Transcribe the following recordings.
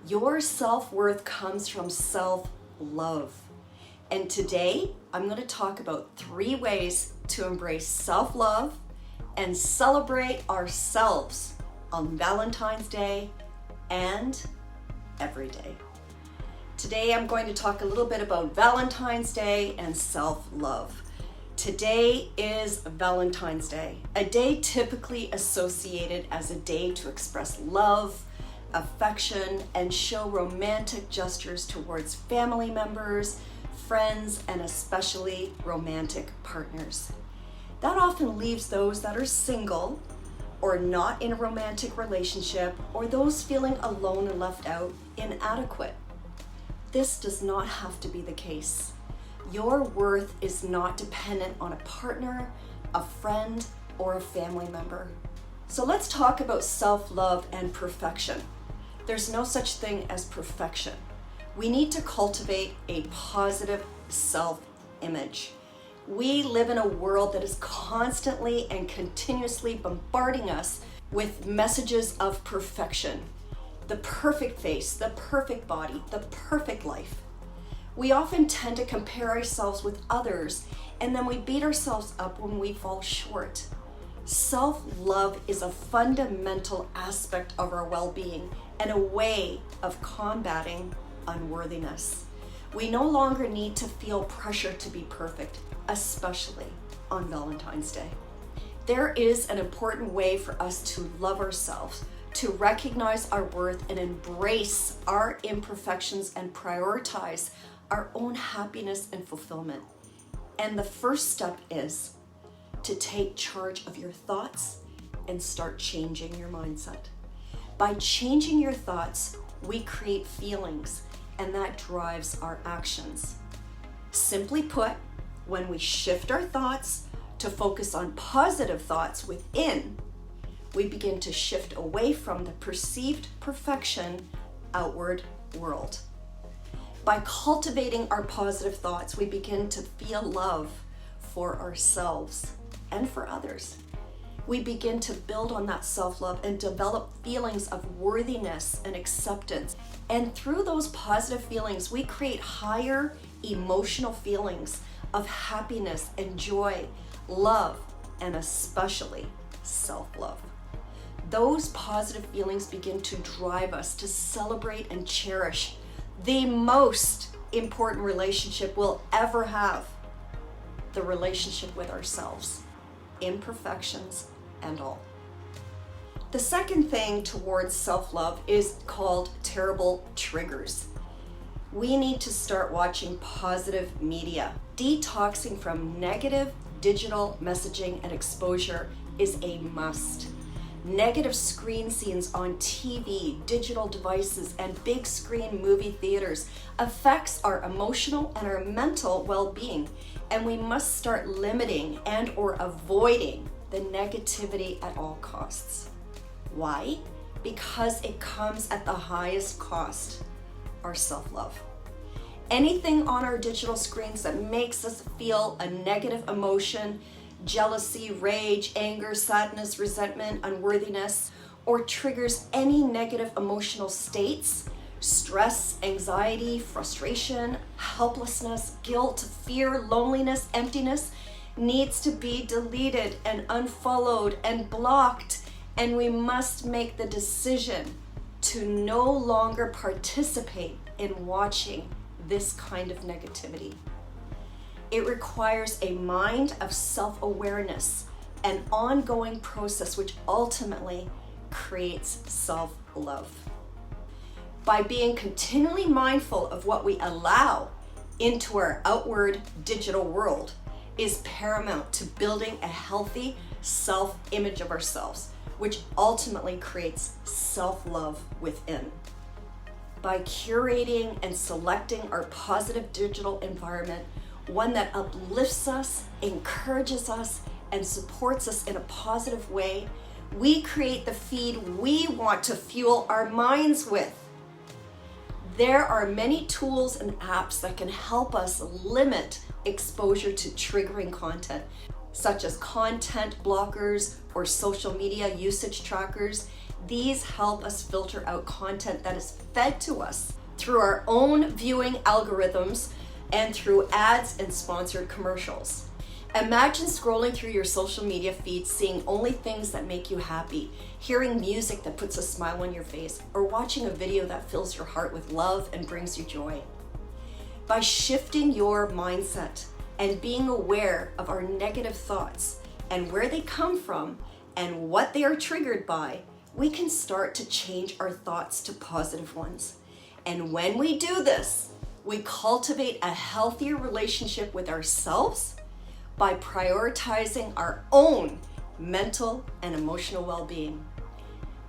Your self-worth comes from self-love. And today, I'm going to talk about 3 ways to embrace self-love and celebrate ourselves on Valentine's Day and every day. Today, I'm going to talk a little bit about Valentine's Day and self-love. Today is Valentine's Day, a day typically associated as a day to express love, affection, and show romantic gestures towards family members, friends, and especially romantic partners. That often leaves those that are single or not in a romantic relationship, or those feeling alone and left out, inadequate. This does not have to be the case. Your worth is not dependent on a partner, a friend, or a family member. So let's talk about self-love and perfection. There's no such thing as perfection. We need to cultivate a positive self-image. We live in a world that is constantly and continuously bombarding us with messages of perfection. The perfect face, the perfect body, the perfect life. We often tend to compare ourselves with others, and then we beat ourselves up when we fall short. Self-love is a fundamental aspect of our well-being and a way of combating unworthiness. We no longer need to feel pressure to be perfect, especially on Valentine's Day. There is an important way for us to love ourselves, to recognize our worth and embrace our imperfections and prioritize our own happiness and fulfillment. And the first step is to take charge of your thoughts and start changing your mindset. By changing your thoughts, we create feelings, and that drives our actions. Simply put, when we shift our thoughts to focus on positive thoughts within, we begin to shift away from the perceived perfection outward world. By cultivating our positive thoughts, we begin to feel love for ourselves and for others. We begin to build on that self-love and develop feelings of worthiness and acceptance. And through those positive feelings, we create higher emotional feelings of happiness and joy, love, and especially self-love. Those positive feelings begin to drive us to celebrate and cherish the most important relationship we'll ever have, the relationship with ourselves, imperfections and all. The second thing towards self-love is called terrible triggers. We need to start watching positive media. Detoxing from negative digital messaging and exposure is a must. Negative screen scenes on TV, digital devices, and big screen movie theaters affects our emotional and our mental well-being, and we must start limiting and or avoiding the negativity at all costs. Why? Because it comes at the highest cost, our self-love. Anything on our digital screens that makes us feel a negative emotion, jealousy, rage, anger, sadness, resentment, unworthiness, or triggers any negative emotional states, stress, anxiety, frustration, helplessness, guilt, fear, loneliness, emptiness, needs to be deleted and unfollowed and blocked, and we must make the decision to no longer participate in watching this kind of negativity. It requires a mind of self-awareness, an ongoing process which ultimately creates self-love. By being continually mindful of what we allow into our outward digital world is paramount to building a healthy self-image of ourselves, which ultimately creates self-love within. By curating and selecting our positive digital environment, one that uplifts us, encourages us, and supports us in a positive way, we create the feed we want to fuel our minds with. There are many tools and apps that can help us limit exposure to triggering content, such as content blockers or social media usage trackers. These help us filter out content that is fed to us through our own viewing algorithms and through ads and sponsored commercials. Imagine scrolling through your social media feed, seeing only things that make you happy, hearing music that puts a smile on your face, or watching a video that fills your heart with love and brings you joy. By shifting your mindset and being aware of our negative thoughts and where they come from and what they are triggered by, we can start to change our thoughts to positive ones. And when we do this, we cultivate a healthier relationship with ourselves by prioritizing our own mental and emotional well-being.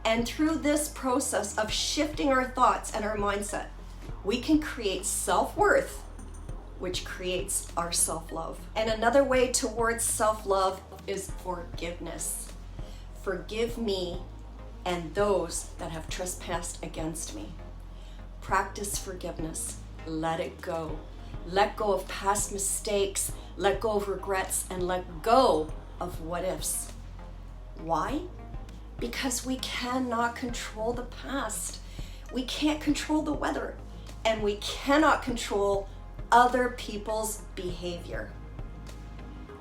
And through this process of shifting our thoughts and our mindset, we can create self-worth, which creates our self-love. And another way towards self-love is forgiveness. Forgive me and those that have trespassed against me. Practice forgiveness. Let it go. Let go of past mistakes, let go of regrets, and let go of what ifs. Why? Because we cannot control the past. We can't control the weather, and we cannot control other people's behavior.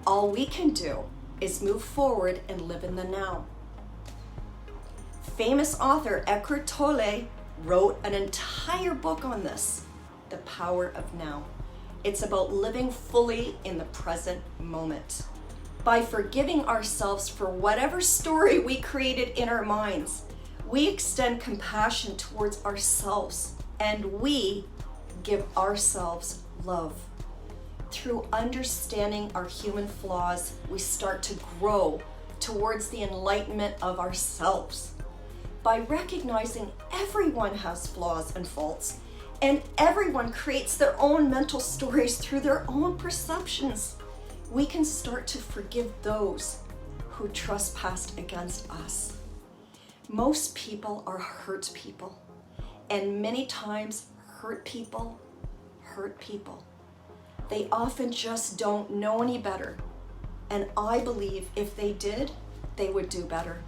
All we can do is move forward and live in the now. Famous author Eckhart Tolle wrote an entire book on this, The Power of Now. It's about living fully in the present moment. By forgiving ourselves for whatever story we created in our minds, we extend compassion towards ourselves and we give ourselves love. Through understanding our human flaws, we start to grow towards the enlightenment of ourselves. By recognizing everyone has flaws and faults, and everyone creates their own mental stories through their own perceptions, we can start to forgive those who trespassed against us. Most people are hurt people, and many times hurt people hurt people. They often just don't know any better, and I believe if they did, they would do better.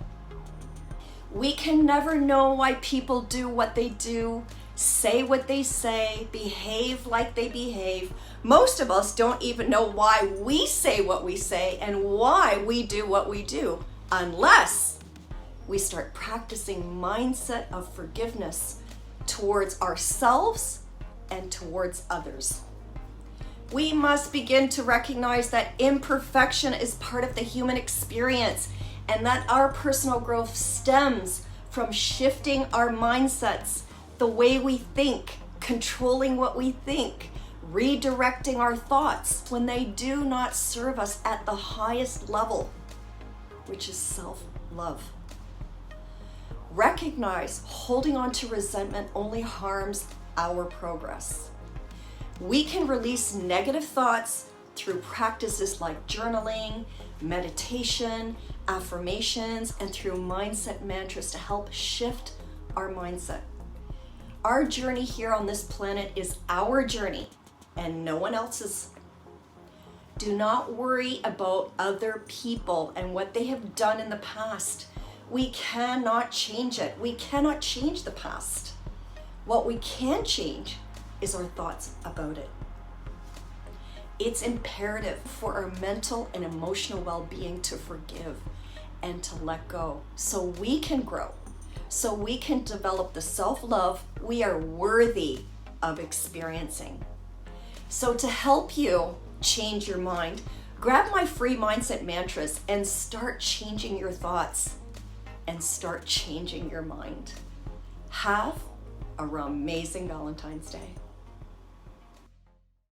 We can never know why people do what they do, say what they say, behave like they behave. Most of us don't even know why we say what we say and why we do what we do, unless we start practicing mindset of forgiveness towards ourselves and towards others. We must begin to recognize that imperfection is part of the human experience and that our personal growth stems from shifting our mindsets, the way we think, controlling what we think, redirecting our thoughts when they do not serve us at the highest level, which is self-love. Recognize holding on to resentment only harms our progress. We can release negative thoughts through practices like journaling, meditation, affirmations, and through mindset mantras to help shift our mindset. Our journey here on this planet is our journey and no one else's. Do not worry about other people and what they have done in the past. We cannot change it. We cannot change the past. What we can change is our thoughts about it. It's imperative for our mental and emotional well-being to forgive and to let go so we can grow, so we can develop the self-love we are worthy of experiencing. So to help you change your mind, grab my free mindset mantras and start changing your thoughts and start changing your mind. Have an amazing Valentine's Day.